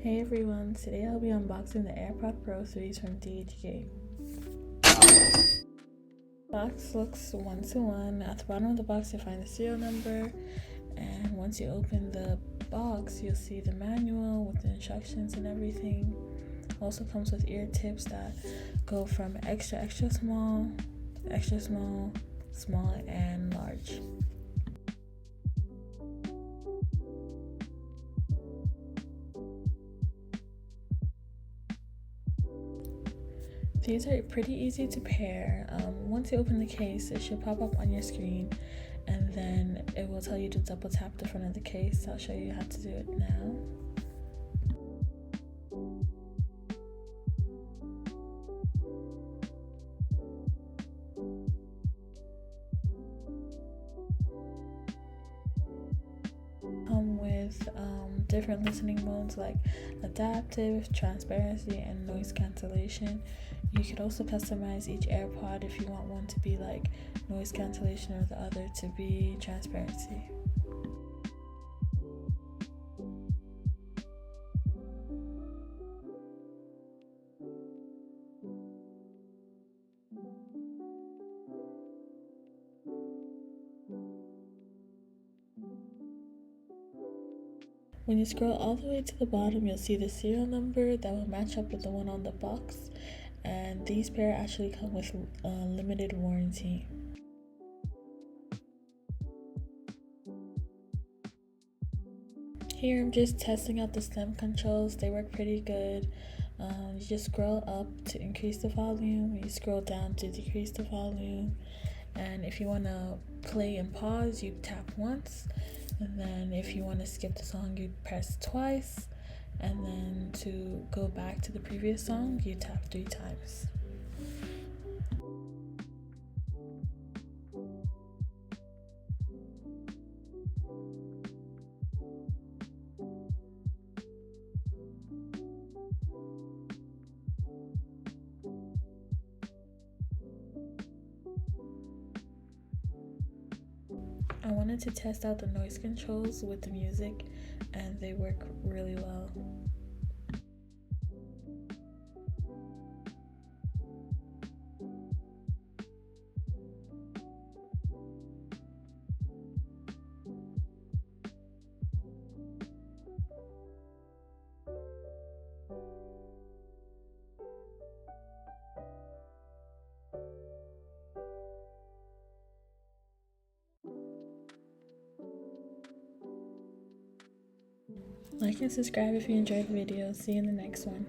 Hey everyone, today I'll be unboxing the AirPod Pro 3s from DHgate. Box looks 1-to-1. At the bottom of the box you'll find the serial number, and once you open the box you'll see the manual with the instructions and everything. Also comes with ear tips that go from extra small, small, and large. These are pretty easy to pair. Once you open the case, it should pop up on your screen, and then it will tell you to double tap the front of the case. I'll show you how to do it now. Come with different listening modes like adaptive, transparency, and noise cancellation. You could also customize each AirPod if you want one to be like noise cancellation or the other to be transparency. When you scroll all the way to the bottom, you'll see the serial number that will match up with the one on the box, and these pair actually come with a limited warranty. Here I'm just testing out the stem controls. They work pretty good. You just scroll up to increase the volume, you scroll down to decrease the volume, and if you want to play and pause you tap once, and then if you want to skip the song you press twice, and then to go back to the previous song you tap 3 times. I wanted to test out the noise controls with the music, and they work really well. Like and subscribe if you enjoyed the video. See you in the next one.